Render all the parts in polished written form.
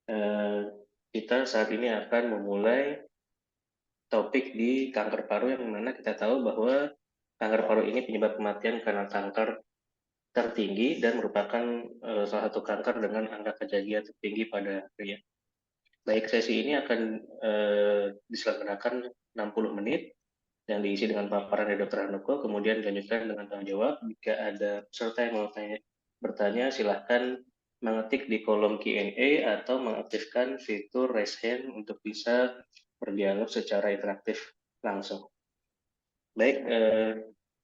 Eh, kita saat ini akan memulai topik di kanker paru yang mana kita tahu bahwa kanker paru ini penyebab kematian karena kanker tertinggi dan merupakan salah satu kanker dengan angka kejadian tertinggi pada pria. Baik, sesi ini akan diselenggarakan 60 menit yang diisi dengan paparan dari Dr. Handoko, kemudian dilanjutkan dengan tanya jawab. Jika ada peserta yang mau bertanya, silahkan mengetik di kolom Q&A atau mengaktifkan fitur raise hand untuk bisa berdialog secara interaktif langsung. Baik,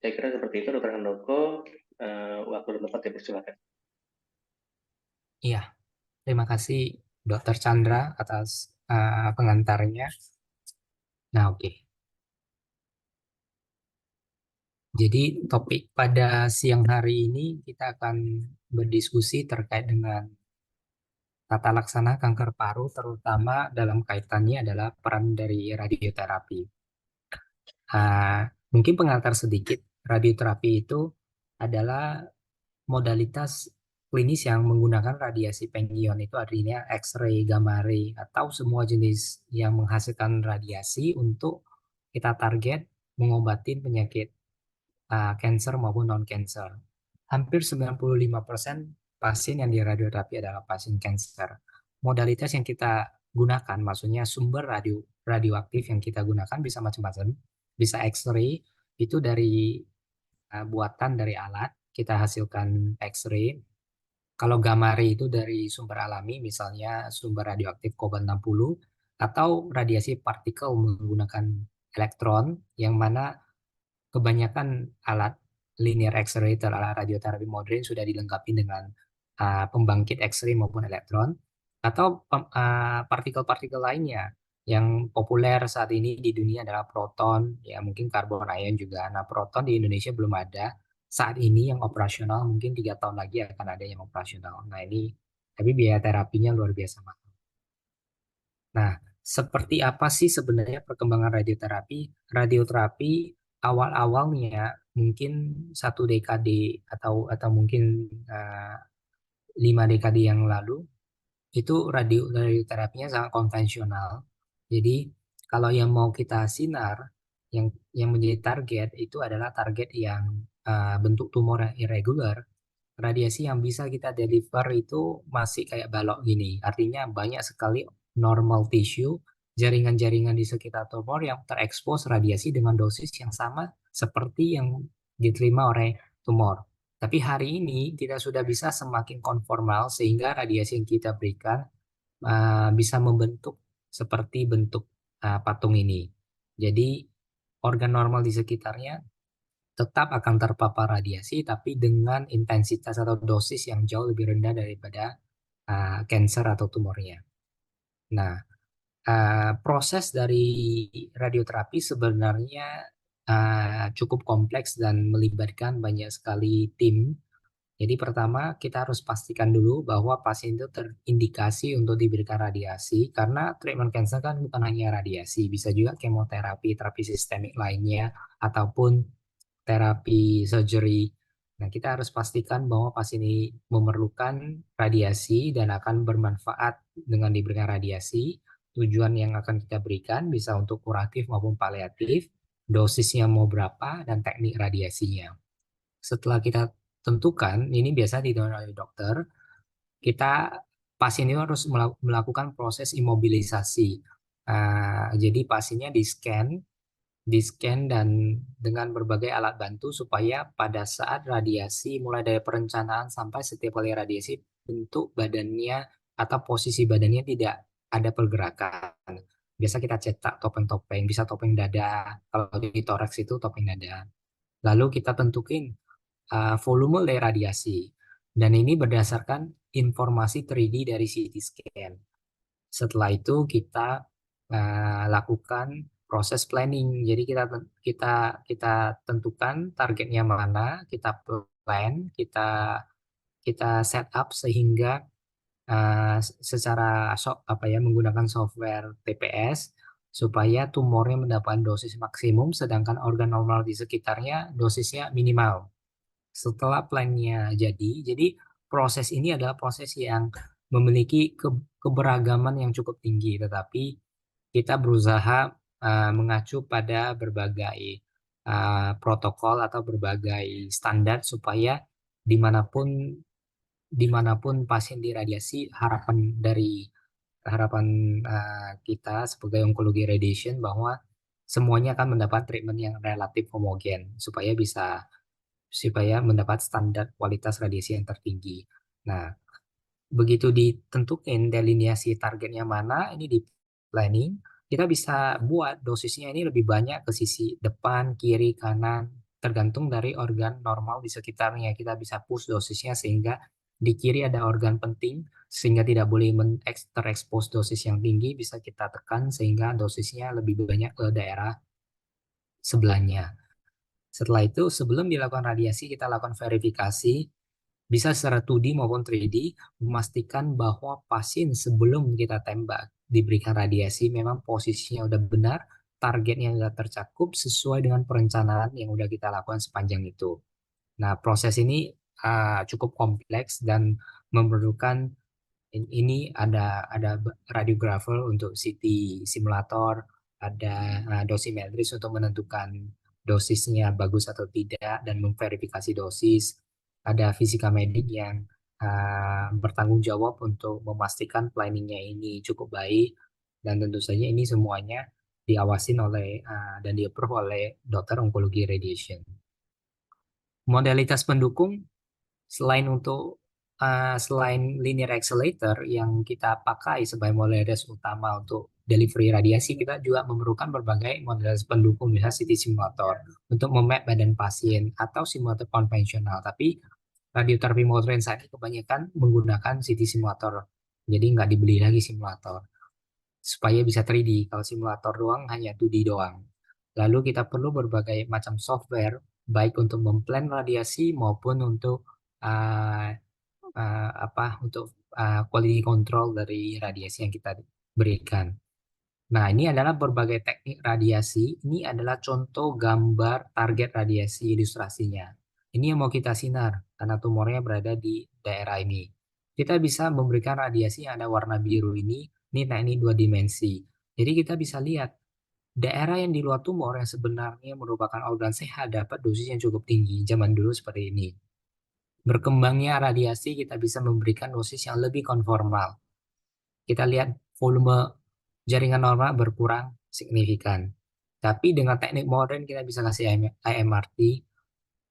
saya kira seperti itu Dr. Handoko. Waktu dan tempat dipersilakan. Iya, terima kasih Dr. Chandra atas pengantarnya. Nah, oke. Jadi topik pada siang hari ini kita akan berdiskusi terkait dengan tata laksana kanker paru, terutama dalam kaitannya adalah peran dari radioterapi. Mungkin pengantar sedikit, radioterapi itu adalah modalitas klinis yang menggunakan radiasi pengion, itu artinya X-ray, gamma ray, atau semua jenis yang menghasilkan radiasi untuk kita target mengobati penyakit cancer maupun non-cancer. Hampir 95% pasien yang diradioterapi adalah pasien cancer. Modalitas yang kita gunakan, maksudnya sumber radioaktif yang kita gunakan bisa macam-macam. Bisa X-ray, itu dari buatan dari alat, kita hasilkan X-ray. Kalau gamma ray itu dari sumber alami, misalnya sumber radioaktif kobalt 60, atau radiasi partikel menggunakan elektron, yang mana kebanyakan alat linear X-ray atau alat radioterapi modern sudah dilengkapi dengan pembangkit X-ray maupun elektron, atau partikel-partikel lainnya yang populer saat ini di dunia adalah proton, ya mungkin karbon ion juga. Nah, proton di Indonesia belum ada saat ini yang operasional, mungkin 3 tahun lagi akan ada yang operasional. Nah, ini tapi biaya terapinya luar biasa mahal. Nah, seperti apa sih sebenarnya perkembangan radioterapi? Radioterapi awal-awalnya mungkin 1 dekade atau mungkin 5 dekade yang lalu itu radioterapinya sangat konvensional. Jadi kalau yang mau kita sinar, yang menjadi target itu adalah target yang bentuk tumor yang irregular. Radiasi yang bisa kita deliver itu masih kayak balok gini. Artinya banyak sekali normal tissue, jaringan-jaringan di sekitar tumor yang terekspos radiasi dengan dosis yang sama seperti yang diterima oleh tumor. Tapi hari ini kita sudah bisa semakin konformal sehingga radiasi yang kita berikan bisa membentuk seperti bentuk patung ini. Jadi organ normal di sekitarnya tetap akan terpapar radiasi, tapi dengan intensitas atau dosis yang jauh lebih rendah daripada cancer atau tumornya. Nah, proses dari radioterapi sebenarnya cukup kompleks dan melibatkan banyak sekali tim. Jadi pertama kita harus pastikan dulu bahwa pasien itu terindikasi untuk diberikan radiasi karena treatment cancer kan bukan hanya radiasi, bisa juga kemoterapi, terapi sistemik lainnya, ataupun terapi surgery. Nah, kita harus pastikan bahwa pasien ini memerlukan radiasi dan akan bermanfaat dengan diberikan radiasi. Tujuan yang akan kita berikan bisa untuk kuratif maupun paliatif, dosisnya mau berapa, dan teknik radiasinya. Setelah kita tentukan, ini biasa ditentukan oleh dokter, kita pasien itu harus melakukan proses imobilisasi. Jadi pasiennya di-scan dan dengan berbagai alat bantu supaya pada saat radiasi mulai dari perencanaan sampai setiap kali radiasi bentuk badannya atau posisi badannya tidak ada pergerakan. Biasa kita cetak topeng-topeng, bisa topeng dada, kalau di toraks itu topeng dada. Lalu kita tentukin volume dari radiasi dan ini berdasarkan informasi 3D dari CT scan. Setelah itu kita lakukan proses planning. Jadi kita kita tentukan targetnya mana, kita plan, kita set up sehingga secara apa ya menggunakan software TPS supaya tumornya mendapatkan dosis maksimum sedangkan organ normal di sekitarnya dosisnya minimal. Setelah plannya jadi proses ini adalah proses yang memiliki keberagaman yang cukup tinggi, tetapi kita berusaha mengacu pada berbagai protokol atau berbagai standar supaya dimanapun dimanapun pasien diradiasi, harapan kita sebagai onkologi radiation bahwa semuanya akan mendapat treatment yang relatif homogen supaya mendapat standar kualitas radiasi yang tertinggi. Nah, begitu ditentukan delineasi targetnya mana, ini di planning, kita bisa buat dosisnya ini lebih banyak ke sisi depan, kiri, kanan, tergantung dari organ normal di sekitarnya. Kita bisa push dosisnya sehingga di kiri ada organ penting, sehingga tidak boleh terekspos dosis yang tinggi, bisa kita tekan sehingga dosisnya lebih banyak ke daerah sebelahnya. Setelah itu, sebelum dilakukan radiasi, kita lakukan verifikasi bisa secara 2D maupun 3D memastikan bahwa pasien sebelum kita tembak diberikan radiasi memang posisinya udah benar, targetnya sudah tercakup sesuai dengan perencanaan yang udah kita lakukan sepanjang itu. Nah, proses ini cukup kompleks dan memerlukan ini ada radiografer untuk CT simulator, ada dosimetris untuk menentukan dosisnya bagus atau tidak dan memverifikasi dosis. Ada fisika medik yang bertanggung jawab untuk memastikan planningnya ini cukup baik dan tentu saja ini semuanya diawasin oleh dan di-approve oleh dokter onkologi radiation. Modalitas pendukung selain linear accelerator yang kita pakai sebagai modalitas utama untuk delivery radiasi, kita juga memerlukan berbagai modalitas pendukung, misalnya CT simulator untuk memap badan pasien atau simulator konvensional. Tapi radioterapi modern saat ini kebanyakan menggunakan CT simulator, jadi nggak dibeli lagi simulator supaya bisa 3D. Kalau simulator doang hanya 2D doang. Lalu kita perlu berbagai macam software, baik untuk memplan radiasi maupun untuk uh, untuk quality control dari radiasi yang kita berikan. Nah, ini adalah berbagai teknik radiasi. Ini adalah contoh gambar target radiasi ilustrasinya. Ini yang mau kita sinar karena tumornya berada di daerah ini. Kita bisa memberikan radiasi yang ada warna biru ini teknik 2 dimensi. Jadi kita bisa lihat daerah yang di luar tumor yang sebenarnya merupakan organ sehat dapat dosis yang cukup tinggi. Zaman dulu seperti ini. Berkembangnya radiasi kita bisa memberikan dosis yang lebih konformal. Kita lihat volume jaringan normal berkurang signifikan. Tapi dengan teknik modern kita bisa kasih IMRT,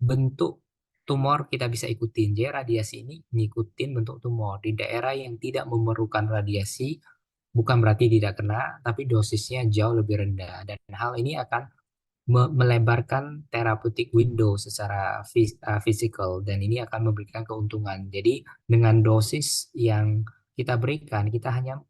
bentuk tumor kita bisa ikutin. Jadi radiasi ini ngikutin bentuk tumor. Di daerah yang tidak memerlukan radiasi, bukan berarti tidak kena, tapi dosisnya jauh lebih rendah. Dan hal ini akan melebarkan therapeutic window secara physical dan ini akan memberikan keuntungan. Jadi dengan dosis yang kita berikan, kita hanya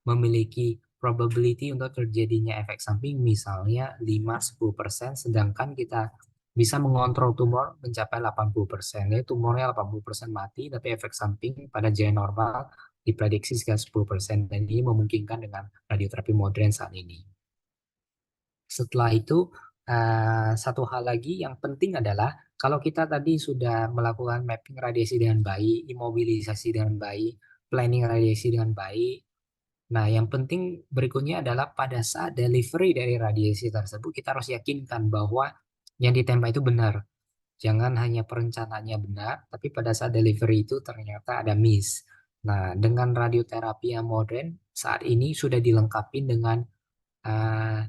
memiliki probability untuk terjadinya efek samping misalnya 5-10%, sedangkan kita bisa mengontrol tumor mencapai 80%. Jadi tumornya 80% mati, tapi efek samping pada jaringan normal diprediksi sekitar 10%. Dan ini memungkinkan dengan radioterapi modern saat ini. Setelah itu, satu hal lagi yang penting adalah kalau kita tadi sudah melakukan mapping radiasi dengan baik, imobilisasi dengan baik, planning radiasi dengan baik. Nah, yang penting berikutnya adalah pada saat delivery dari radiasi tersebut, kita harus yakinkan bahwa yang ditembak itu benar. Jangan hanya perencanaannya benar, tapi pada saat delivery itu ternyata ada miss. Nah, dengan radioterapi yang modern, saat ini sudah dilengkapi dengan uh,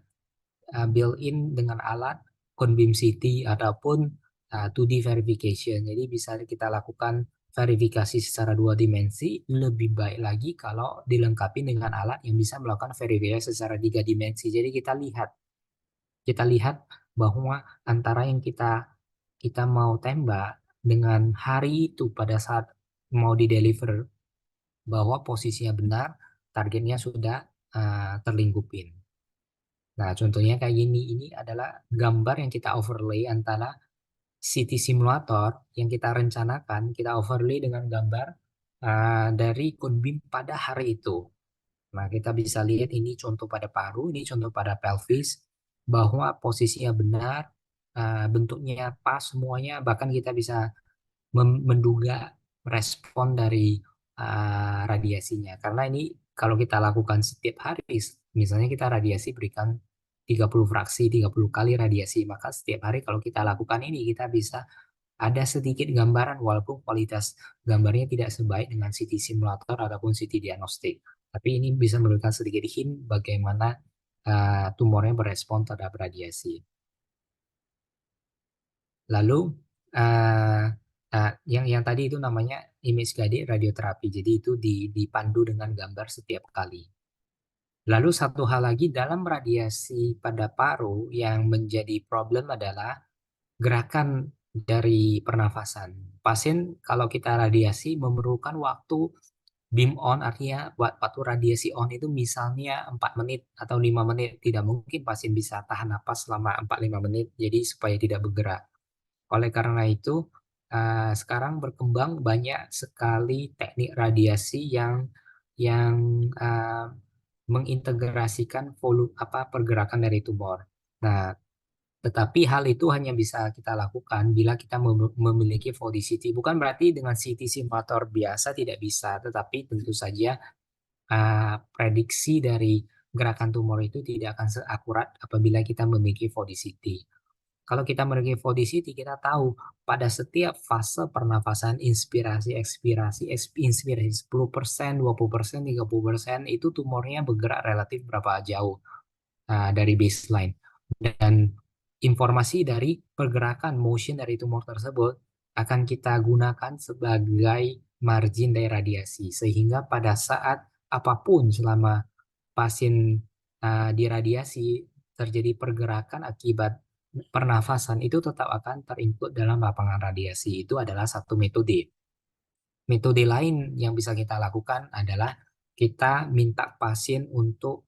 built-in dengan alat cone beam CT ataupun 2D verification. Jadi bisa kita lakukan verifikasi secara 2 dimensi, lebih baik lagi kalau dilengkapi dengan alat yang bisa melakukan verifikasi secara 3 dimensi. Jadi kita lihat bahwa antara yang kita mau tembak dengan hari itu pada saat mau di deliver bahwa posisinya benar, targetnya sudah terlingkupin. Nah, contohnya kayak gini, ini adalah gambar yang kita overlay antara CT simulator yang kita rencanakan, kita overlay dengan gambar dari Kunbin pada hari itu. Nah, kita bisa lihat ini contoh pada paru, ini contoh pada pelvis, bahwa posisinya benar, bentuknya pas semuanya, bahkan kita bisa menduga respon dari radiasinya. Karena ini kalau kita lakukan setiap hari, misalnya kita radiasi berikan 30 fraksi, 30 kali radiasi, maka setiap hari kalau kita lakukan ini, kita bisa ada sedikit gambaran walaupun kualitas gambarnya tidak sebaik dengan CT simulator ataupun CT diagnostik. Tapi ini bisa memberikan sedikit hint bagaimana tumornya berespon terhadap radiasi. Lalu uh, yang tadi itu namanya image guided radioterapi. Jadi itu dipandu dengan gambar setiap kali. Lalu satu hal lagi dalam radiasi pada paru yang menjadi problem adalah gerakan dari pernafasan. Pasien kalau kita radiasi memerlukan waktu beam on, artinya waktu radiasi on itu misalnya 4 menit atau 5 menit. Tidak mungkin pasien bisa tahan napas selama 4-5 menit, jadi supaya tidak bergerak. Oleh karena itu, sekarang berkembang banyak sekali teknik radiasi yang mengintegrasikan pergerakan dari tumor. Nah, tetapi hal itu hanya bisa kita lakukan bila kita memiliki 4D CT. Bukan berarti dengan CT simulator biasa tidak bisa, tetapi tentu saja prediksi dari gerakan tumor itu tidak akan seakurat apabila kita memiliki 4D CT. Kalau kita memiliki 4D CT, kita tahu pada setiap fase pernafasan inspirasi, ekspirasi, inspirasi 10%, 20%, 30% itu tumornya bergerak relatif berapa jauh dari baseline. Dan informasi dari pergerakan motion dari tumor tersebut akan kita gunakan sebagai margin dari radiasi. Sehingga pada saat apapun selama pasien diradiasi terjadi pergerakan akibat pernafasan itu tetap akan terinput dalam lapangan radiasi. Itu adalah satu metode. Metode lain yang bisa kita lakukan adalah kita minta pasien untuk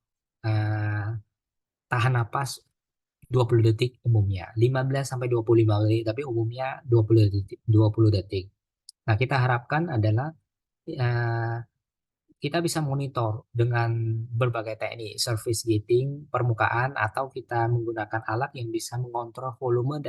tahan napas 20 detik umumnya. 15 sampai 25 detik, tapi umumnya 20 detik. 20 detik. Nah, kita harapkan adalah eh, kita bisa monitor dengan berbagai teknik, surface gating, permukaan, atau kita menggunakan alat yang bisa mengontrol volume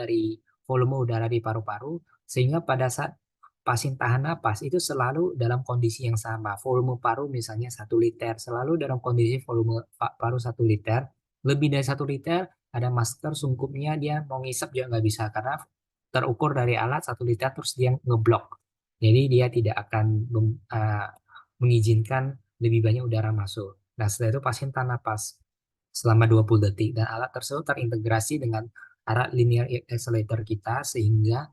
udara di paru-paru, sehingga pada saat pasien tahan napas itu selalu dalam kondisi yang sama. Volume paru misalnya 1 liter, selalu dalam kondisi volume paru 1 liter. Lebih dari 1 liter, ada masker sungkupnya, dia mau ngisap juga nggak bisa, karena terukur dari alat 1 liter terus dia ngeblok. Jadi dia tidak akan mengizinkan lebih banyak udara masuk. Nah, setelah itu pasien tahan napas selama 20 detik dan alat tersebut terintegrasi dengan alat linear accelerator kita sehingga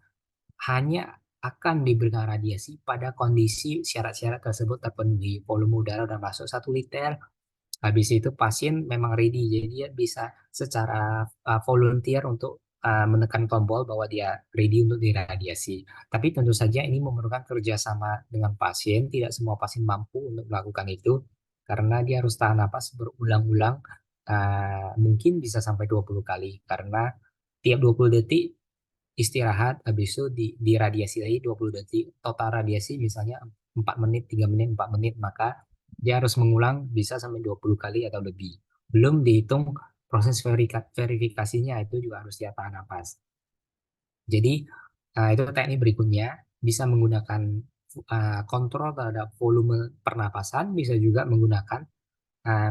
hanya akan diberikan radiasi pada kondisi syarat-syarat tersebut terpenuhi. Volume udara sudah masuk 1 liter, habis itu pasien memang ready, jadi dia bisa secara volunteer untuk menekan tombol bahwa dia ready untuk diradiasi. Tapi tentu saja ini memerlukan kerjasama dengan pasien. Tidak semua pasien mampu untuk melakukan itu karena dia harus tahan napas berulang-ulang, mungkin bisa sampai 20 kali karena tiap 20 detik istirahat, habis itu diradiasi lagi 20 detik. Total radiasi misalnya 4 menit, 3 menit, 4 menit, maka dia harus mengulang bisa sampai 20 kali atau lebih. Belum dihitung proses verifikasinya, itu juga harus dia tahan napas. Jadi itu teknik berikutnya, bisa menggunakan kontrol terhadap volume pernapasan, bisa juga menggunakan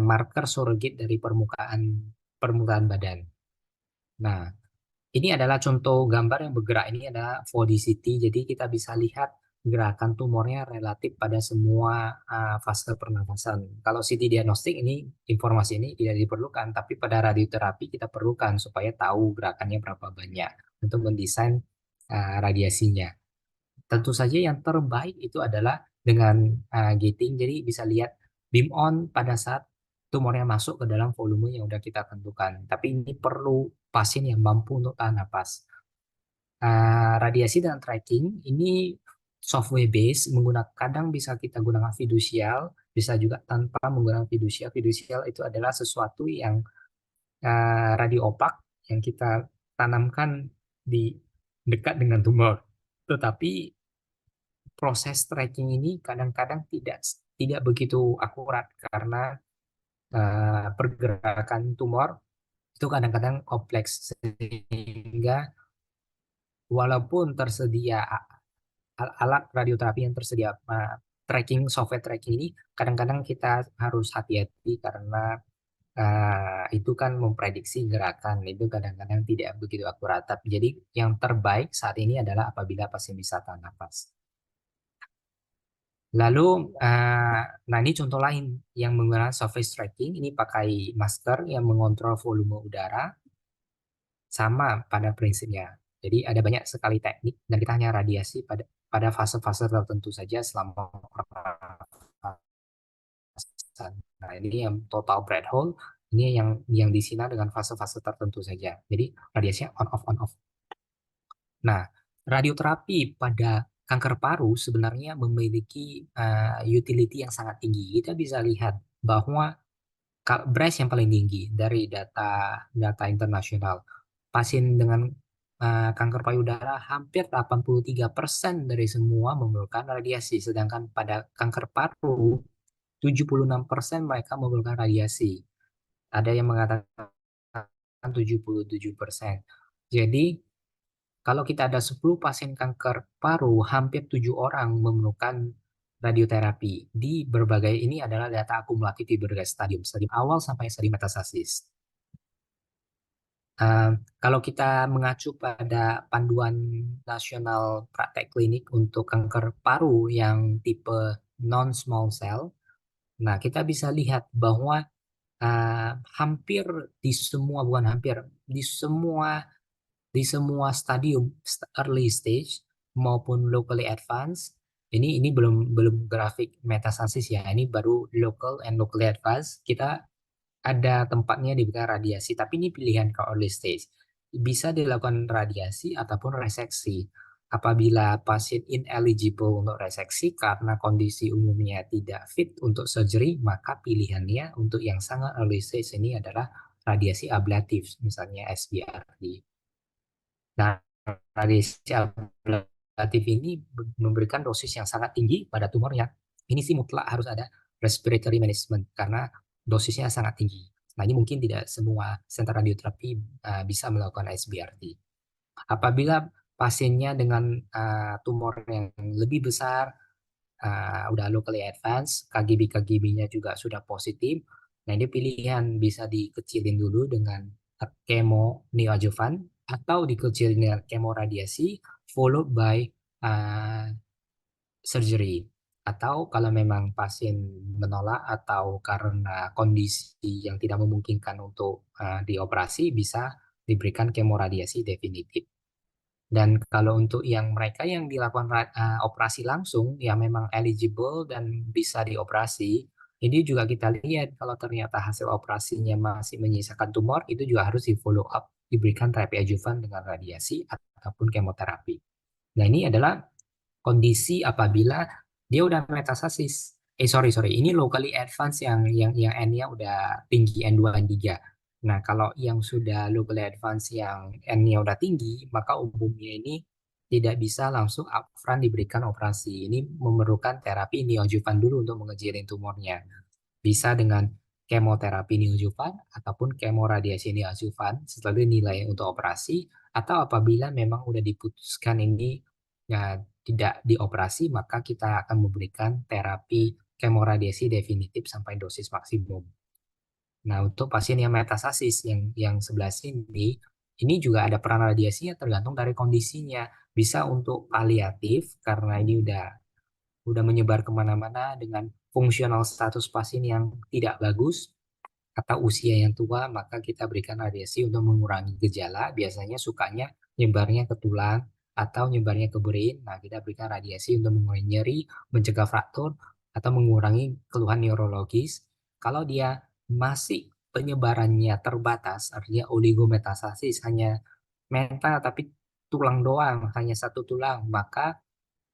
marker surrogate dari permukaan badan. Nah, ini adalah contoh gambar yang bergerak. Ini adalah 4D CT, jadi kita bisa lihat gerakan tumornya relatif pada semua fase pernafasan. Kalau CT diagnostik ini informasi ini tidak diperlukan, tapi pada radioterapi kita perlukan supaya tahu gerakannya berapa banyak untuk mendesain radiasinya. Tentu saja yang terbaik itu adalah dengan gating, jadi bisa lihat beam on pada saat tumornya masuk ke dalam volume yang udah kita tentukan. Tapi ini perlu pasien yang mampu untuk tahan napas. Radiasi dan tracking ini software base, menggunakan kadang bisa kita gunakan fiducial, bisa juga tanpa menggunakan fiducial. Fiducial itu adalah sesuatu yang radio opak yang kita tanamkan di dekat dengan tumor. Tetapi proses tracking ini kadang-kadang tidak begitu akurat karena pergerakan tumor itu kadang-kadang kompleks, sehingga walaupun tersedia alat radioterapi yang tersedia software tracking ini kadang-kadang kita harus hati-hati karena itu kan memprediksi gerakan, itu kadang-kadang tidak begitu akurat. Jadi yang terbaik saat ini adalah apabila pasien bisa tahan nafas. Lalu, nah ini contoh lain yang menggunakan surface tracking, ini pakai masker yang mengontrol volume udara, sama pada prinsipnya. Jadi ada banyak sekali teknik dan kita hanya radiasi pada fase-fase tertentu saja selama pernafasan. Nah ini yang total breath hold, ini yang disinar dengan fase-fase tertentu saja. Jadi radiasinya on off. Nah, radioterapi pada kanker paru sebenarnya memiliki utility yang sangat tinggi. Kita bisa lihat bahwa BRAS yang paling tinggi dari data internasional. Pasien dengan kanker payudara hampir 83% dari semua memerlukan radiasi, sedangkan pada kanker paru 76% mereka memerlukan radiasi. Ada yang mengatakan 77%. Jadi kalau kita ada 10 pasien kanker paru, hampir 7 orang memerlukan radioterapi. Di berbagai ini adalah data akumulatif di berbagai stadium, stadium awal sampai stadium metastasis. Kalau kita mengacu pada panduan nasional praktek klinik untuk kanker paru yang tipe non-small cell, nah kita bisa lihat bahwa hampir di semua, bukan hampir, di semua stadium early stage maupun locally advanced, ini belum grafik metastasis ya, ini baru local and locally advanced, kita ada tempatnya diberikan radiasi, tapi ini pilihan ke early stage. Bisa dilakukan radiasi ataupun reseksi. Apabila pasien ineligible untuk reseksi karena kondisi umumnya tidak fit untuk surgery, maka pilihannya untuk yang sangat early stage ini adalah radiasi ablatif, misalnya SBRT. Nah, radiasi ablatif ini memberikan dosis yang sangat tinggi pada tumornya. Ini sih mutlak harus ada respiratory management karena dosisnya sangat tinggi. Nah, ini mungkin tidak semua center radioterapi bisa melakukan SBRT. Apabila pasiennya dengan tumor yang lebih besar, udah locally advanced, KGB-KGB-nya juga sudah positif. Nah, ini pilihan bisa dikecilin dulu dengan kemo neoadjuvan atau dikecilin dengan kemo radiasi followed by uh, surgery. Atau kalau memang pasien menolak atau karena kondisi yang tidak memungkinkan untuk dioperasi, bisa diberikan kemoradiasi definitif. Dan kalau untuk yang mereka yang dilakukan operasi langsung, yang memang eligible dan bisa dioperasi, ini juga kita lihat kalau ternyata hasil operasinya masih menyisakan tumor, itu juga harus di follow up, diberikan terapi adjuvan dengan radiasi ataupun kemoterapi. Nah ini adalah kondisi apabila dia udah metastasis. Sorry, ini locally advanced yang N-nya udah tinggi N2, N3. Nah, kalau yang sudah locally advanced yang N-nya udah tinggi, maka umumnya ini tidak bisa langsung upfront diberikan operasi. Ini memerlukan terapi neoadjuvan dulu untuk mengecilin tumornya. Bisa dengan kemoterapi neoadjuvan ataupun kemoradiasi neoadjuvan setelah nilai untuk operasi, atau apabila memang udah diputuskan ini ya, tidak dioperasi, maka kita akan memberikan terapi kemoradiasi definitif sampai dosis maksimum. Nah, untuk pasien yang metastasis yang sebelah sini, ini juga ada peran radiasinya tergantung dari kondisinya. Bisa untuk paliatif karena ini udah menyebar kemana-mana dengan fungsional status pasien yang tidak bagus atau usia yang tua, maka kita berikan radiasi untuk mengurangi gejala. Biasanya sukanya nyebarnya ke tulang atau nyebarnya ke brain. Nah, kita berikan radiasi untuk mengurangi nyeri, mencegah fraktur, atau mengurangi keluhan neurologis. Kalau dia masih penyebarannya terbatas, artinya oligometastasis, hanya mental tapi tulang doang, hanya satu tulang, maka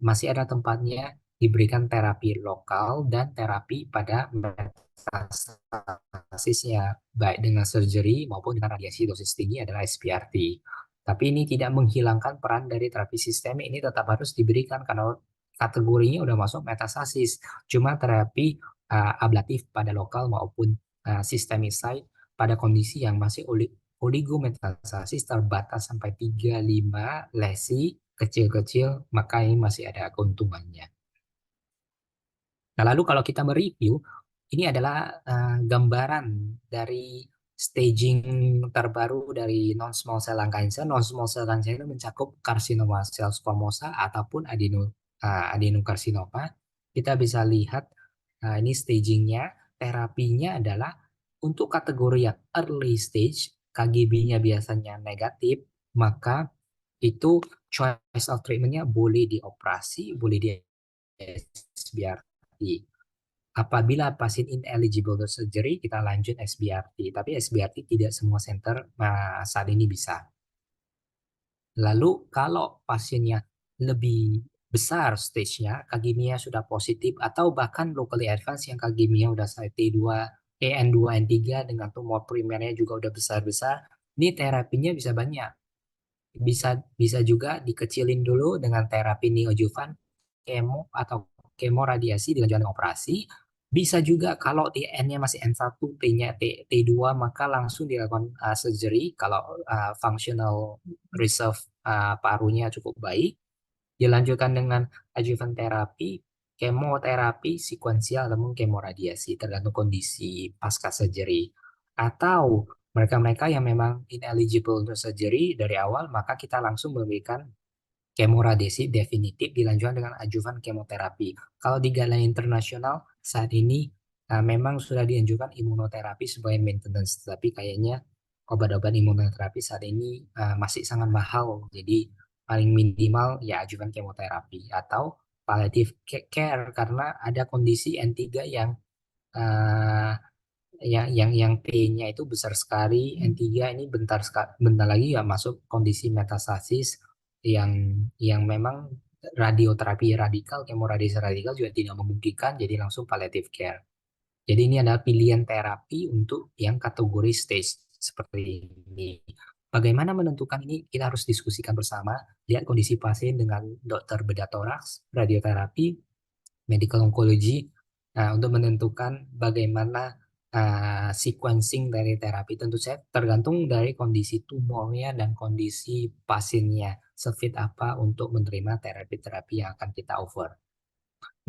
masih ada tempatnya diberikan terapi lokal dan terapi pada metastasisnya, baik dengan surgery maupun dengan radiasi dosis tinggi adalah SPRT. Tapi ini tidak menghilangkan peran dari terapi sistemik, ini tetap harus diberikan karena kategorinya udah masuk metastasis. Cuma terapi ablatif pada lokal maupun systemic site pada kondisi yang masih oligometastasis terbatas sampai 3-5 lesi kecil-kecil, maka ini masih ada keuntungannya. Nah, lalu kalau kita mereview, ini adalah gambaran dari staging terbaru dari non-small cell lung cancer. Non-small cell lung cancer mencakup karsinoma sel squamosa ataupun adenokarsinoma. Kita bisa lihat ini stagingnya, terapinya adalah untuk kategori yang early stage, KGB-nya biasanya negatif, maka itu choice of treatment-nya boleh dioperasi, boleh di SBRT. Apabila pasien ineligible to surgery, kita lanjut SBRT. Tapi SBRT tidak semua center saat ini bisa. Lalu kalau pasiennya lebih besar stage-nya, KGMI sudah positif atau bahkan locally advanced yang KGMI udah sampai T2, N2, N3 dengan tumor primernya juga udah besar-besar, ini terapinya bisa banyak. Bisa bisa juga dikecilin dulu dengan terapi neoadjuvan, kemo atau kemo radiasi dilanjutkan dengan operasi. Bisa juga kalau N-nya masih N1, T-nya T2 maka langsung dilakukan surgery kalau functional reserve parunya cukup baik. Dilanjutkan dengan adjuvant terapi, kemoterapi, sekuensial, namun kemoradiasi tergantung kondisi pasca surgery. Atau mereka-mereka yang memang ineligible untuk surgery dari awal, maka kita langsung memberikan kemoradiasi definitif dilanjutkan dengan adjuvan kemoterapi. Kalau di guideline internasional saat ini memang sudah dianjurkan imunoterapi sebagai maintenance, tapi kayaknya obat-obat imunoterapi saat ini masih sangat mahal. Jadi paling minimal ya adjuvan kemoterapi atau palliative care karena ada kondisi N3 yang eh, yang P-nya itu besar sekali, N3 ini bentar lagi ya masuk kondisi metastasis yang memang radioterapi radikal, kemoradiasi radikal juga tidak memungkinkan, jadi langsung palliative care. Jadi ini adalah pilihan terapi untuk yang kategori stage seperti ini. Bagaimana menentukan ini? Kita harus diskusikan bersama, lihat kondisi pasien dengan dokter bedah toraks, radioterapi, medical oncology, untuk menentukan bagaimana sequencing dari terapi. Tentu saja tergantung dari kondisi tumornya dan kondisi pasiennya, sefit apa untuk menerima terapi-terapi yang akan kita offer.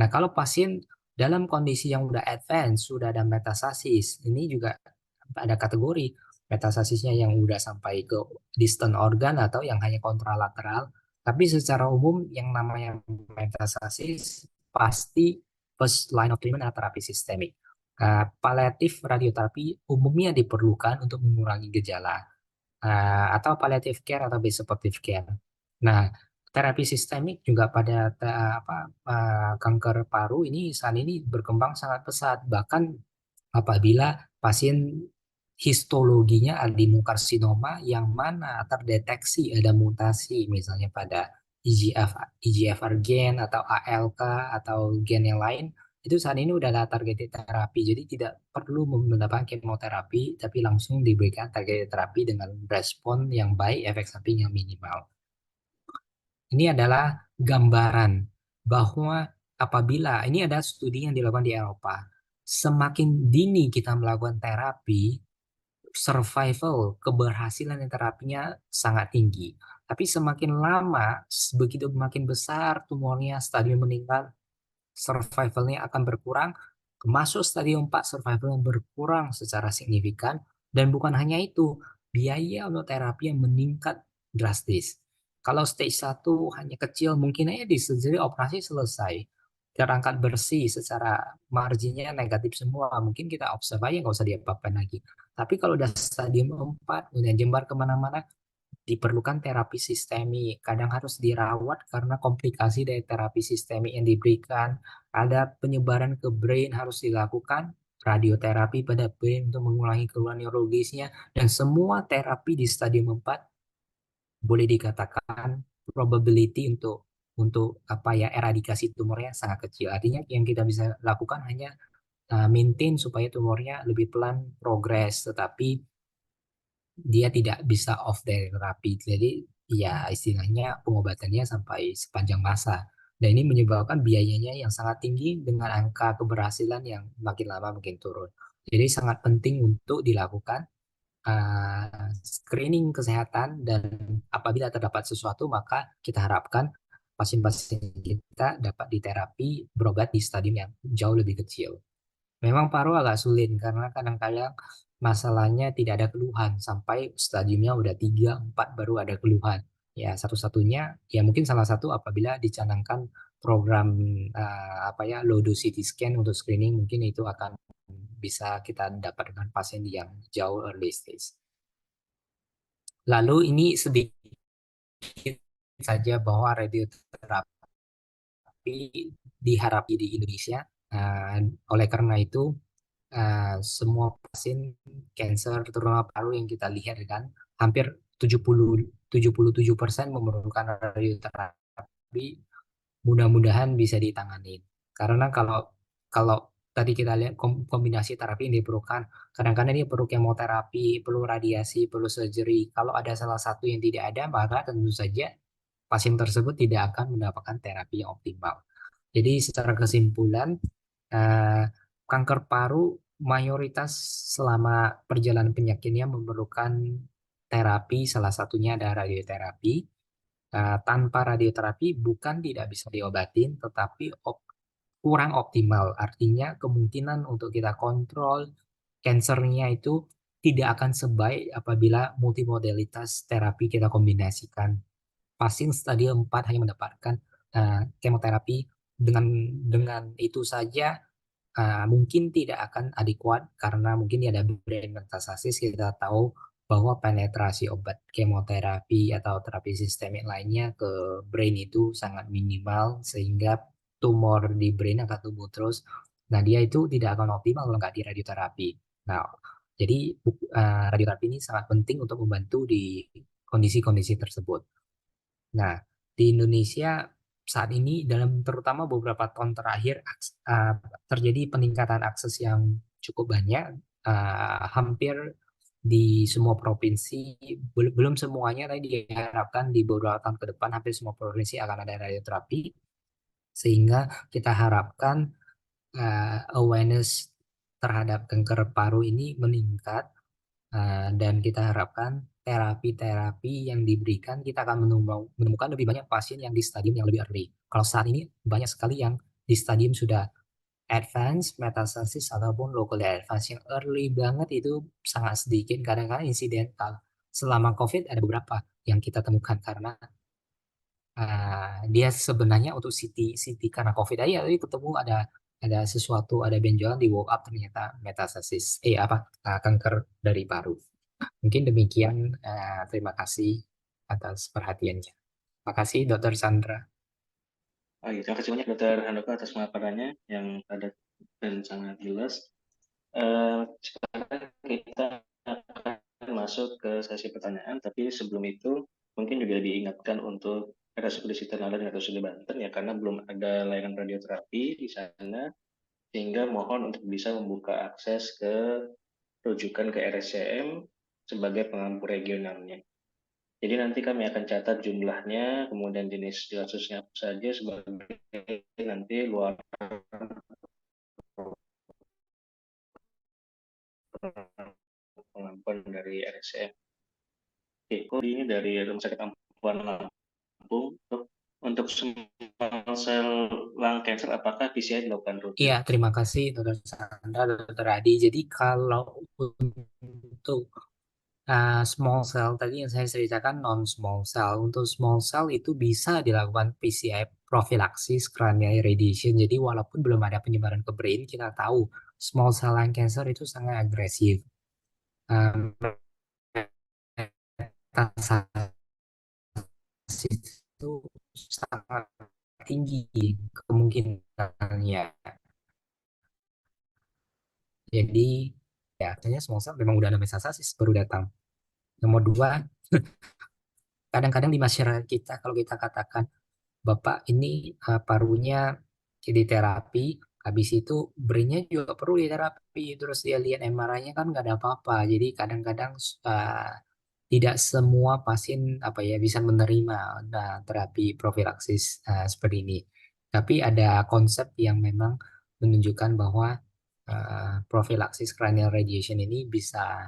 Nah, kalau pasien dalam kondisi yang udah advance, sudah ada metastasis, ini juga ada kategori metastasisnya yang udah sampai ke distant organ atau yang hanya kontralateral. Tapi secara umum yang namanya metastasis pasti first line of treatment adalah terapi sistemik. Paliatif radioterapi umumnya diperlukan untuk mengurangi gejala atau palliative care atau supportive care. Nah, terapi sistemik juga pada kanker paru ini saat ini berkembang sangat pesat. Bahkan apabila pasien histologinya adenokarsinoma yang mana terdeteksi ada mutasi misalnya pada EGFR gen atau ALK atau gen yang lain itu saat ini udah ada targeted terapi jadi tidak perlu mendapatkan kemoterapi tapi langsung diberikan targeted terapi dengan respon yang baik efek samping yang minimal. Ini adalah gambaran bahwa apabila ini ada studi yang dilakukan di Eropa, semakin dini kita melakukan terapi, survival, keberhasilan terapinya sangat tinggi. Tapi semakin lama, begitu makin besar tumornya, stadium meninggal, survivalnya akan berkurang. Masuk stadium 4, survivalnya berkurang secara signifikan. Dan bukan hanya itu, biaya untuk terapi yang meningkat drastis. Kalau stage 1 hanya kecil, mungkin aja di surgery operasi selesai. Terangkat bersih secara marginnya negatif semua. Mungkin kita observe aja nggak usah diapa-apain lagi. Tapi kalau udah stadium 4, udah jembar kemana-mana, diperlukan terapi sistemik. Kadang harus dirawat karena komplikasi dari terapi sistemik yang diberikan. Ada penyebaran ke brain harus dilakukan. Radioterapi pada brain untuk mengulangi keluhan neurologisnya. Dan semua terapi di stadium 4 boleh dikatakan probability untuk apa ya eradikasi tumornya sangat kecil. Artinya yang kita bisa lakukan hanya maintain supaya tumornya lebih pelan progres, tetapi dia tidak bisa off dari terapi. Jadi ya istilahnya pengobatannya sampai sepanjang masa. Dan ini menyebabkan biayanya yang sangat tinggi dengan angka keberhasilan yang makin lama makin turun. Jadi sangat penting untuk dilakukan screening kesehatan dan apabila terdapat sesuatu maka kita harapkan pasien-pasien kita dapat diterapi berobat di stadium yang jauh lebih kecil. Memang paru agak sulit karena kadang-kadang masalahnya tidak ada keluhan sampai stadiumnya udah 3, 4 baru ada keluhan. Ya satu-satunya ya mungkin salah satu apabila dicanangkan program apa ya low dose CT scan untuk screening mungkin itu akan bisa kita dapatkan pasien yang jauh early stage. Lalu ini sedikit saja bahwa radioterapi diharapkan di Indonesia. Oleh karena itu semua pasien cancer terutama paru yang kita lihat kan hampir 77% memerlukan radioterapi, mudah-mudahan bisa ditangani. Karena kalau kalau tadi kita lihat kombinasi terapi yang diperlukan, kadang-kadang dia perlu kemoterapi, perlu radiasi, perlu surgery. Kalau ada salah satu yang tidak ada, maka tentu saja pasien tersebut tidak akan mendapatkan terapi yang optimal. Jadi secara kesimpulan, eh, kanker paru mayoritas selama perjalanan penyakitnya memerlukan terapi, salah satunya ada radioterapi. Tanpa radioterapi bukan tidak bisa diobatin, tetapi kurang optimal. Artinya kemungkinan untuk kita kontrol kansernya itu tidak akan sebaik apabila multimodalitas terapi kita kombinasikan. Pasien stadium 4 hanya mendapatkan kemoterapi, dengan itu saja mungkin tidak akan adekuat karena mungkin ada brain metastasis. Kita tahu bahwa penetrasi obat kemoterapi atau terapi sistemik lainnya ke brain itu sangat minimal sehingga tumor di brain akan tumbuh terus. Nah, dia itu tidak akan optimal kalau nggak di radioterapi. Nah, jadi radioterapi ini sangat penting untuk membantu di kondisi-kondisi tersebut. Nah, di Indonesia saat ini dalam terutama beberapa tahun terakhir uh, terjadi peningkatan akses yang cukup banyak, hampir di semua provinsi, belum semuanya, tapi diharapkan di beberapa tahun ke depan hampir semua provinsi akan ada radioterapi, sehingga kita harapkan awareness terhadap kanker paru ini meningkat. Dan kita harapkan terapi-terapi yang diberikan kita akan menemukan lebih banyak pasien yang di stadium yang lebih early. Kalau saat ini banyak sekali yang di stadium sudah advance, metastasis ataupun locally advance. Yang early banget itu sangat sedikit, kadang-kadang insidental. Selama COVID ada beberapa yang kita temukan karena dia sebenarnya untuk CT karena COVID aja tapi ketemu ada sesuatu, ada benjolan di walk up ternyata metastasis kanker dari paru. Mungkin demikian. Terima kasih atas perhatiannya. Terima kasih, Dokter Sandra. Oh, iya, terima kasih banyak Dokter Handoko atas pemaparannya yang padat dan sangat jelas. Sekarang kita akan masuk ke sesi pertanyaan, tapi sebelum itu mungkin juga diingatkan untuk RSUD Siternanda dan RSUD Banten ya, karena belum ada layanan radioterapi di sana, sehingga mohon untuk bisa membuka akses ke rujukan ke RSCM sebagai pengampu regionalnya. Jadi nanti kami akan catat jumlahnya, kemudian jenis kasusnya apa saja sebagai nanti luar pengampuan dari RSCM. Oke, ini dari Rumah Sakit Ampuan Lampung. Untuk small cell lung cancer, apakah PCI dilakukan Iya, rutin? terima kasih Dokter Sandra, Dokter Adi. Jadi kalau untuk small cell tadi yang saya ceritakan non small cell, untuk small cell itu bisa dilakukan PCI prophylaxis cranial radiation. Jadi walaupun belum ada penyebaran ke brain, kita tahu small cell lung cancer itu sangat agresif. Um, itu sangat tinggi kemungkinannya. Jadi ya artinya small cell memang udah ada metastasis baru datang. Nomor dua, kadang-kadang di masyarakat kita kalau kita katakan Bapak ini parunya jadi terapi, habis itu brainnya juga perlu diterapi, terus dia lihat MRI-nya kan nggak ada apa-apa. Jadi kadang-kadang tidak semua pasien apa ya bisa menerima terapi profilaksis seperti ini. Tapi ada konsep yang memang menunjukkan bahwa profilaksis cranial radiation ini bisa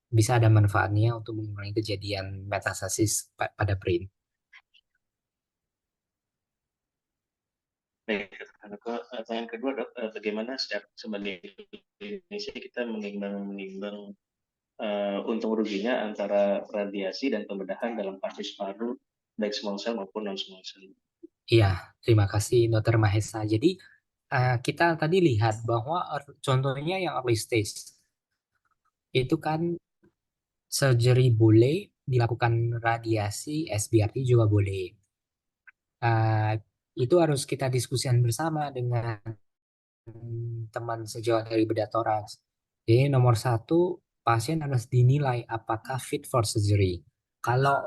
bisa ada manfaatnya untuk mengurangi kejadian metastasis pada brain. Baik, pertanyaan kedua dok, bagaimana sebagai Indonesia kita menimbang untung ruginya antara radiasi dan pembedahan dalam kasus paru baik small cell maupun non small cell. Iya, terima kasih Dr. Mahesa. Jadi kita tadi lihat bahwa contohnya yang early stage itu kan surgery boleh, dilakukan radiasi, SBRT juga boleh. Uh, itu harus kita diskusikan bersama dengan teman sejawat dari bedah toraks. Jadi nomor satu, pasien harus dinilai apakah fit for surgery. Kalau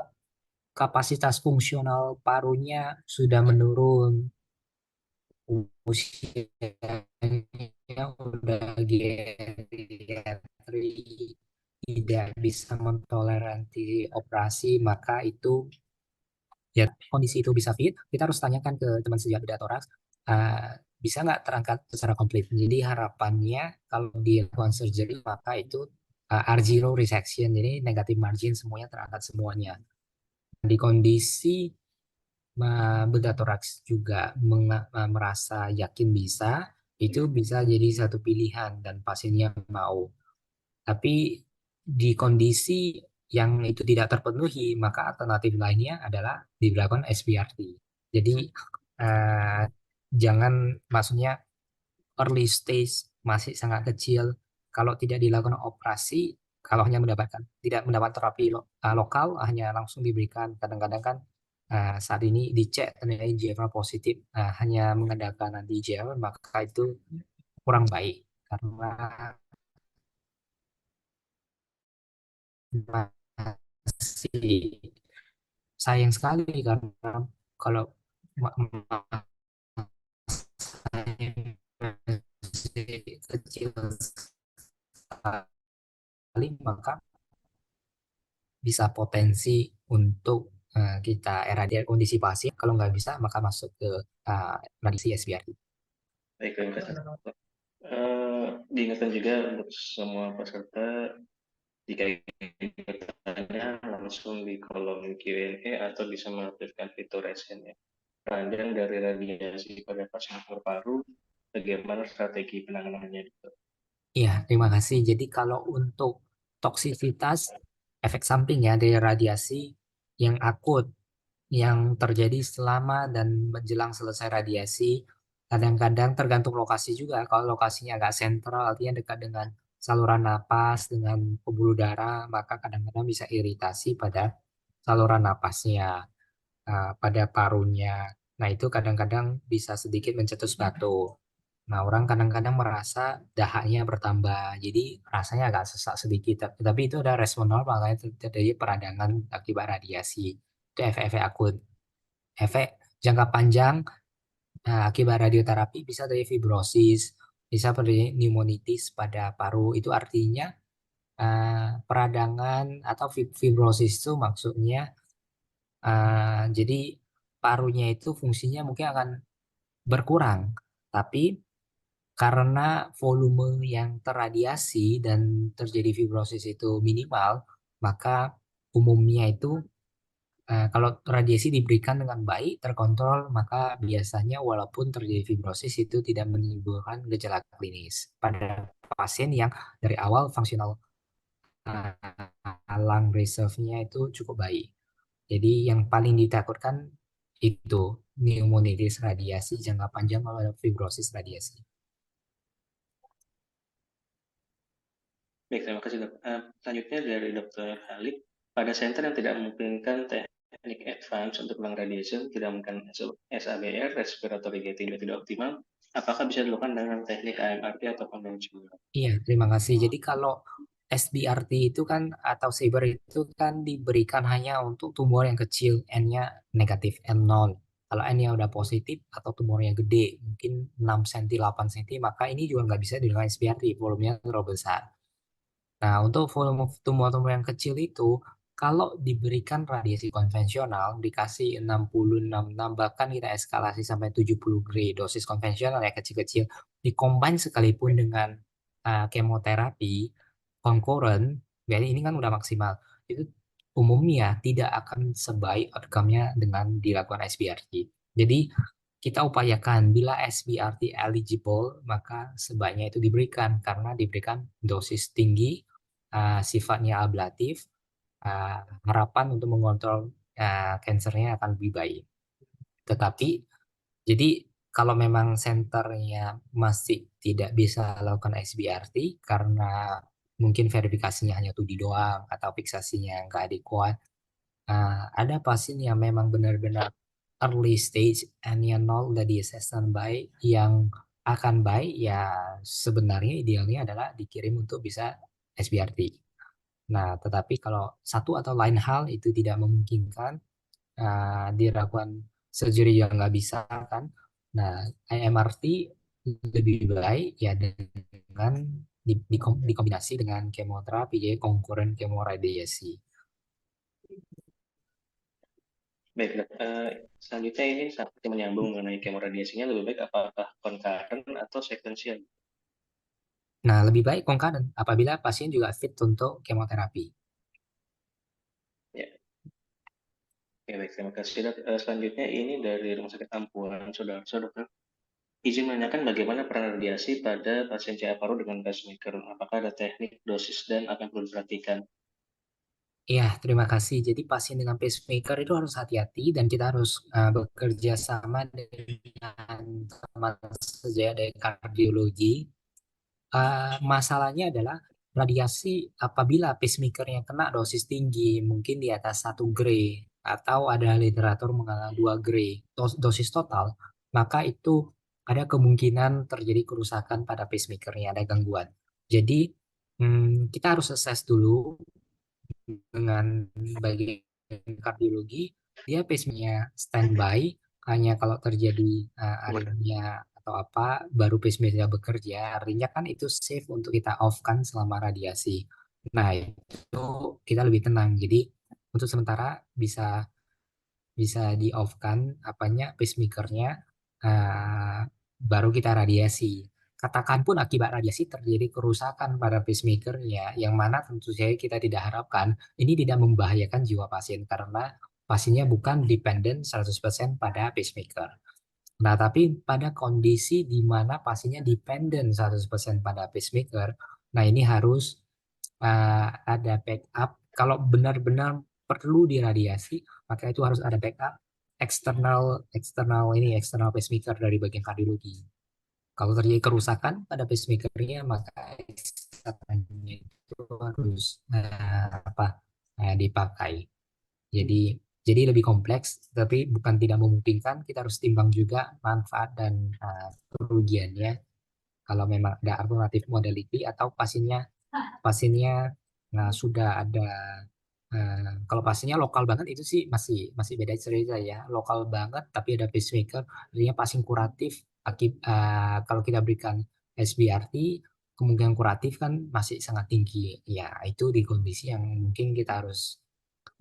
kapasitas fungsional parunya sudah menurun, usianya udah geriatri, tidak bisa mentoleransi operasi, maka itu ya kondisi itu bisa fit, kita harus tanyakan ke teman sejawat bedah toraks, bisa nggak terangkat secara komplit. Jadi harapannya kalau dilakukan surgery maka itu R0 resection, jadi negatif margin semuanya terangkat semuanya. Di kondisi bedah toraks juga merasa yakin bisa, itu bisa jadi satu pilihan dan pasiennya mau. Tapi di kondisi yang itu tidak terpenuhi, maka alternatif lainnya adalah dilakukan SBRT. Jadi eh, jangan, maksudnya early stage masih sangat kecil, kalau tidak dilakukan operasi, kalau hanya tidak mendapat terapi lokal, hanya langsung diberikan. Kadang-kadang kan saat ini dicek ternyata IGFR positif, hanya mengandalkan anti IGFR, maka itu kurang baik karena masih sayang sekali karena kalau masih kecil sekali maka bisa potensi untuk kita eradikasi kondisi pasien. Kalau nggak bisa maka masuk ke radiasi SBRT. Baik, terima kasih. Diingatkan juga untuk semua peserta, jika ingin bertanya langsung di kolom Q&A atau bisa mengaktifkan fitur raise hand ya. Panjang dari radiasi pada pasien paru, bagaimana strategi penanganannya itu? Iya, terima kasih. Jadi kalau untuk toksisitas, efek samping ya dari radiasi yang akut, yang terjadi selama dan menjelang selesai radiasi, kadang-kadang tergantung lokasi juga. Kalau lokasinya agak sentral, artinya dekat dengan saluran napas, dengan pembuluh darah, maka kadang-kadang bisa iritasi pada saluran napasnya, pada parunya. Nah, itu kadang-kadang bisa sedikit mencetus batu. Nah, orang kadang-kadang merasa dahaknya bertambah, jadi rasanya agak sesak sedikit. Tapi itu ada respon normal, makanya terjadi peradangan akibat radiasi. Itu efek-efek akut. Efek jangka panjang akibat radioterapi bisa dari fibrosis, bisa dari pneumonitis pada paru. Itu artinya peradangan atau fibrosis itu maksudnya jadi parunya itu fungsinya mungkin akan berkurang, tapi karena volume yang terradiasi dan terjadi fibrosis itu minimal, maka umumnya itu kalau radiasi diberikan dengan baik, terkontrol, maka biasanya walaupun terjadi fibrosis itu tidak menimbulkan gejala klinis pada pasien yang dari awal fungsional lung reserve-nya itu cukup baik. Jadi yang paling ditakutkan itu pneumonitis radiasi jangka panjang kalau ada fibrosis radiasi. Baik, terima kasih dok. Selanjutnya dari Dr. Halid, pada center yang tidak memungkinkan teknik advance untuk lung radiation, tidak memungkinkan SABR, respiratory gating tidak optimal, apakah bisa dilakukan dengan teknik AMRT atau konvensional? Iya, terima kasih. Jadi kalau SBRT itu kan atau SABR itu kan diberikan hanya untuk tumor yang kecil, N-nya negatif, N0. Kalau N-nya udah positif atau tumornya gede, mungkin 6 cm, 8 cm, maka ini juga nggak bisa dilakukan SBRT, volumenya terlalu besar. Nah, untuk volume tumor-tumor yang kecil itu, kalau diberikan radiasi konvensional, dikasih 66, bahkan kita eskalasi sampai 70 grade dosis konvensional ya kecil-kecil, dikombin sekalipun dengan kemoterapi, concurrent, jadi ini kan udah maksimal, itu umumnya tidak akan sebaik outcome-nya dengan dilakukan SBRT. Jadi, kita upayakan bila SBRT eligible, maka sebaiknya itu diberikan karena diberikan dosis tinggi, sifatnya ablatif, harapan untuk mengontrol kansernya akan lebih baik. Tetapi jadi kalau memang senternya masih tidak bisa lakukan SBRT karena mungkin verifikasinya hanya 2D doang atau fiksasinya nggak adekuat, ada pasien yang memang benar-benar early stage and yang nol udah di assessment baik, yang akan baik ya sebenarnya idealnya adalah dikirim untuk bisa SBRT. Nah, tetapi kalau satu atau lain hal itu tidak memungkinkan, dilakukan surgery yang nggak bisa kan. Nah, IMRT lebih baik ya dengan dikombinasi dengan kemoterapi, jadi concurrent chemoradiasi. Baik, Dok. Selanjutnya ini seperti menyambung mengenai kemoradiasinya, lebih baik apakah concurrent atau sequential? Nah, lebih baik concurrent apabila pasien juga fit untuk kemoterapi. Ya, oke, baik. Terima kasih, Dok. Selanjutnya ini dari Rumah Sakit Ampuan, Saudara. Dok. Izin menanyakan bagaimana peran radiasi pada pasien CA paru dengan pacemaker. Apakah ada teknik, dosis, dan apa yang perlu diperhatikan? Ya, terima kasih. Jadi pasien dengan pacemaker itu harus hati-hati dan kita harus bekerja sama dengan teman sejaya dari kardiologi. Masalahnya adalah radiasi apabila pacemakernya kena dosis tinggi, mungkin di atas 1 gray, atau ada literatur mengatakan 2 gray, dosis total, maka itu ada kemungkinan terjadi kerusakan pada pacemakernya, ada gangguan. Jadi kita harus assess dulu dengan bagian kardiologi, dia pacemakernya standby, hanya kalau terjadi aritmia atau apa baru pacemaker bekerja, artinya kan itu safe untuk kita off kan selama radiasi. Nah, itu kita lebih tenang. Jadi untuk sementara bisa bisa di off kan apanya pacemakernya, eh, baru kita radiasi. Katakan pun akibat radiasi terjadi kerusakan pada pacemakernya, yang mana tentu saja kita tidak harapkan, ini tidak membahayakan jiwa pasien karena pasiennya bukan dependent 100% pada pacemaker. Nah, tapi pada kondisi di mana pasiennya dependent 100% pada pacemaker, nah ini harus ada backup. Kalau benar-benar perlu diradiasi, maka itu harus ada backup eksternal eksternal pacemaker dari bagian kardiologi. Kalau terjadi kerusakan pada pacemakernya, maka eksternalnya itu harus dipakai. Jadi lebih kompleks, tapi bukan tidak memungkinkan. Kita harus timbang juga manfaat dan kerugiannya. Kalau memang ada alternatif modality atau pasiennya sudah ada, kalau pasiennya lokal banget itu sih masih masih beda cerita ya, lokal banget tapi ada pacemaker, artinya pasien kuratif. Kalau kita berikan SBRT, kemungkinan kuratif kan masih sangat tinggi ya, itu di kondisi yang mungkin kita harus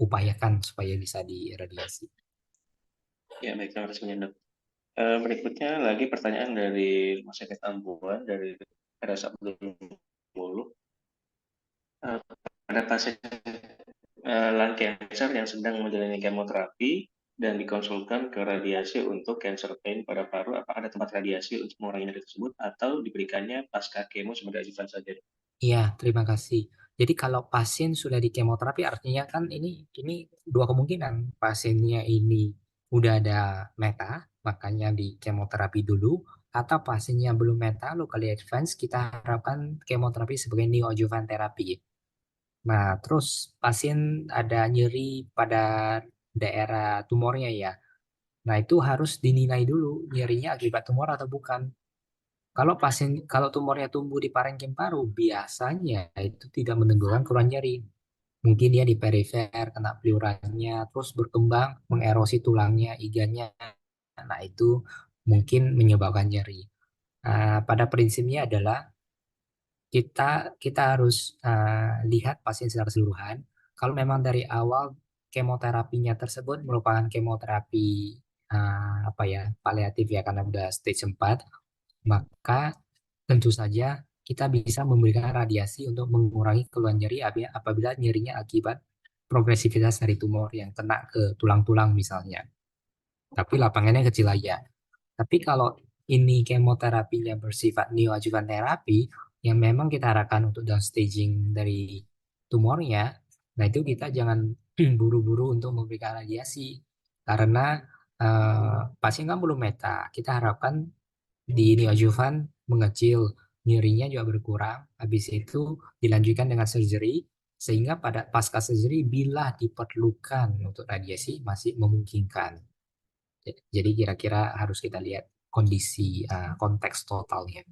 upayakan supaya bisa diradiasi. Ya, baik. Terima kasih, Dok. Berikutnya lagi pertanyaan dari Rumah Sakit Ampuan, dari RS Abdul Muluk. Ada pasien lung cancer yang sedang menjalani kemoterapi dan dikonsulkan ke radiasi untuk cancer pain pada paru. Apakah ada tempat radiasi untuk mengurangi nyeri tersebut atau diberikannya pasca kemo sebagai adjuvan saja? Iya, terima kasih. Jadi kalau pasien sudah di kemoterapi artinya kan ini dua kemungkinan. Pasiennya ini udah ada meta, makanya di kemoterapi dulu, atau pasiennya belum meta, locally advanced, kita harapkan kemoterapi sebagai neoadjuvant terapi. Nah, terus pasien ada nyeri pada daerah tumornya ya. Nah, itu harus dinilai dulu nyerinya akibat tumor atau bukan. Kalau tumornya tumbuh di parenkim paru, biasanya itu tidak menimbulkan keluhan nyeri. Mungkin dia di perifer, kena pleurannya, terus berkembang, mengerosi tulangnya, iganya. Nah, itu mungkin menyebabkan nyeri. Pada prinsipnya adalah kita kita harus lihat pasien secara keseluruhan. Kalau memang dari awal kemoterapinya tersebut merupakan kemoterapi apa ya, paliatif ya karena udah stage 4, maka tentu saja kita bisa memberikan radiasi untuk mengurangi keluhan nyeri apabila nyerinya akibat progresivitas dari tumor yang kena ke tulang-tulang misalnya. Tapi lapangannya kecil aja. Tapi kalau ini kemoterapinya bersifat neoadjuvant terapi, yang memang kita harapkan untuk downstaging dari tumornya, nah itu kita jangan buru-buru untuk memberikan radiasi. Karena pasien kan belum meta, kita harapkan di neoadjuvant mengecil, nyerinya juga berkurang, habis itu dilanjutkan dengan surgery, sehingga pada pasca surgery bila diperlukan untuk radiasi masih memungkinkan. Jadi kira-kira harus kita lihat kondisi konteks totalnya.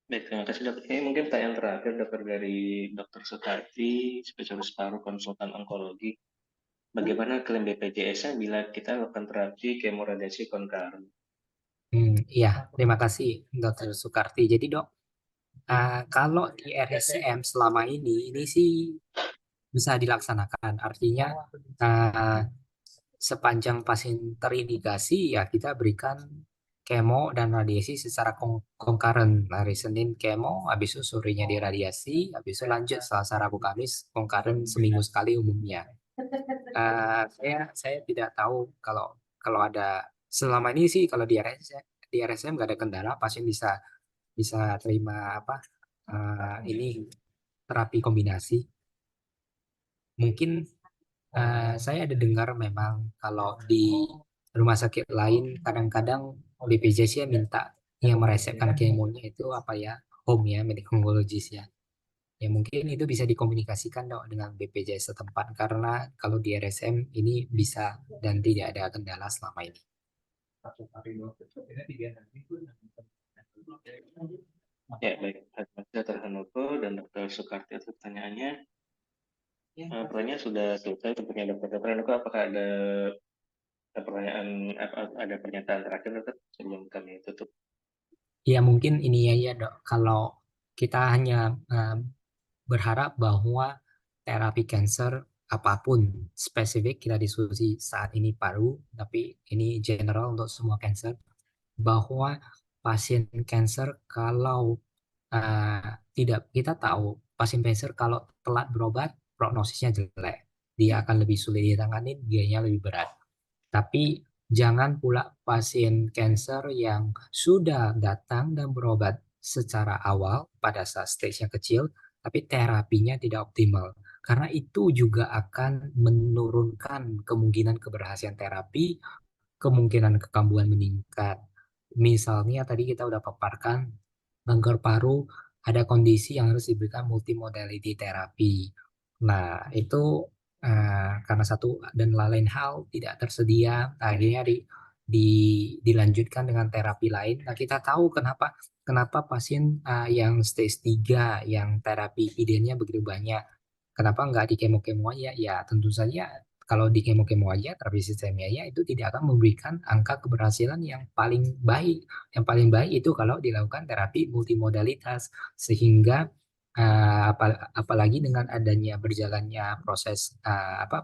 Baik, terima kasih dokter. Ini mungkin pertanyaan terakhir dokter dari dokter Sukarti, spesialis paru konsultan onkologi. Bagaimana klaim BPJS-nya bila kita lakukan terapi kemoradiasi concurrent? Iya, terima kasih Dokter Sukarti. Jadi dok, kalau di RSCM selama ini sih bisa dilaksanakan. Artinya uh, sepanjang pasien terindikasi ya kita berikan kemo dan radiasi secara concurrent. Hari Senin kemo, habis itu sorenya diradiasi, habis itu lanjut Selasa, Rabu, Kamis concurrent seminggu sekali umumnya. Saya tidak tahu kalau kalau ada selama ini sih kalau di RSM nggak ada kendala, pasien bisa bisa terima apa ini terapi kombinasi. Mungkin saya ada dengar memang kalau di rumah sakit lain kadang-kadang BPJS ya minta yang meresepkan kemonya itu apa ya, home ya, medical oncologist ya. Ya mungkin itu bisa dikomunikasikan dok dengan BPJS setempat karena kalau di RSM ini bisa dan tidak ada kendala selama ini. Ya, baik. Terima kasih Dr. Handoko dan Dr. Sukarti atas pertanyaannya. Pertanyaan sudah selesai tentunya Dr. Handoko. Apakah ada pertanyaan, ada pernyataan terakhir dokter sebelum kami tutup? Ya mungkin ini ya dok, kalau kita hanya eh, berharap bahwa terapi cancer apapun spesifik kita diskusi saat ini paru, tapi ini general untuk semua cancer, bahwa pasien cancer kalau tidak kita tahu pasien cancer kalau telat berobat prognosisnya jelek, dia akan lebih sulit ditangani, biayanya lebih berat. Tapi jangan pula pasien cancer yang sudah datang dan berobat secara awal pada saat stage-nya kecil, tapi terapinya tidak optimal. Karena itu juga akan menurunkan kemungkinan keberhasilan terapi, kemungkinan kekambuhan meningkat. Misalnya tadi kita udah paparkan kanker paru ada kondisi yang harus diberikan multimodality terapi. Nah, itu karena satu dan lain hal tidak tersedia, akhirnya dilanjutkan dengan terapi lain. Nah, kita tahu kenapa kenapa pasien yang stage 3 yang terapi idealnya begitu banyak. Kenapa nggak di kemo-kemo aja? Ya, tentu saja kalau di kemo-kemo aja, terapi sistemnya ya itu tidak akan memberikan angka keberhasilan yang paling baik. Yang paling baik itu kalau dilakukan terapi multimodalitas, sehingga apalagi dengan adanya berjalannya proses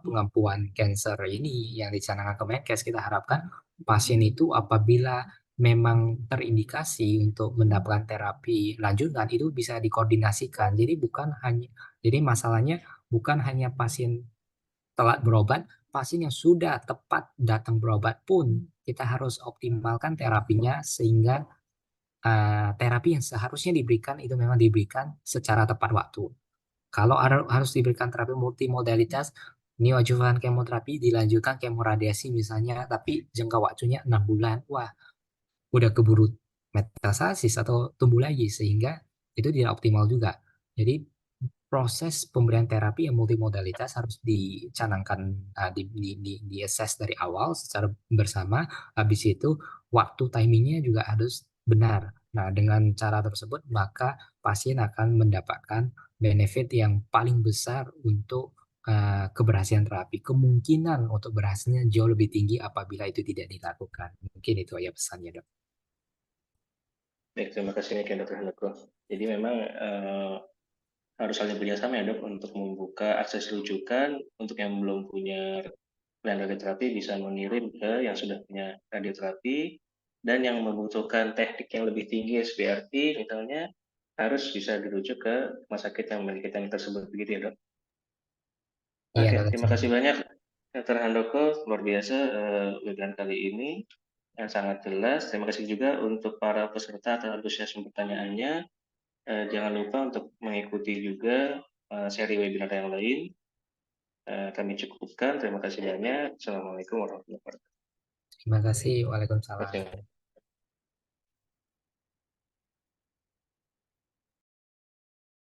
pengampuan cancer ini yang dicanangkan Kemenkes, kita harapkan pasien itu apabila memang terindikasi untuk mendapatkan terapi lanjutan itu bisa dikoordinasikan. Jadi masalahnya bukan hanya pasien telat berobat, pasien yang sudah tepat datang berobat pun kita harus optimalkan terapinya sehingga terapi yang seharusnya diberikan itu memang diberikan secara tepat waktu. Kalau harus diberikan terapi multimodalitas, neoadjuvant kemoterapi dilanjutkan kemoradiasi misalnya, tapi jangka waktunya 6 bulan. Wah, udah keburu metastasis atau tumbuh lagi sehingga itu tidak optimal juga. Jadi proses pemberian terapi yang multimodalitas harus dicanangkan di assess dari awal secara bersama. Habis itu waktu timingnya juga harus benar. Nah, dengan cara tersebut maka pasien akan mendapatkan benefit yang paling besar untuk keberhasilan terapi. Kemungkinan untuk berhasilnya jauh lebih tinggi apabila itu tidak dilakukan. Mungkin itu aja pesannya, dok. Baik, terima kasih nih Dr. Handoko. Jadi memang harus saling kerjasama ya dok untuk membuka akses rujukan untuk yang belum punya plan radioterapi bisa mengirim ke yang sudah punya radioterapi dan yang membutuhkan teknik yang lebih tinggi SBRT misalnya harus bisa dirujuk ke rumah sakit yang memiliki teknik tersebut begitu ya dok. Iya, Oke, Dr. terima Chandra. kasih banyak Dr. Handoko, luar biasa webinar kali ini yang sangat jelas. Terima kasih juga untuk para peserta atas antusiasme pertanyaannya. Jangan lupa untuk mengikuti juga seri webinar yang lain. Kami cukupkan. Terima kasih banyak. Assalamualaikum warahmatullahi wabarakatuh. Terima kasih. Waalaikumsalam. Oke.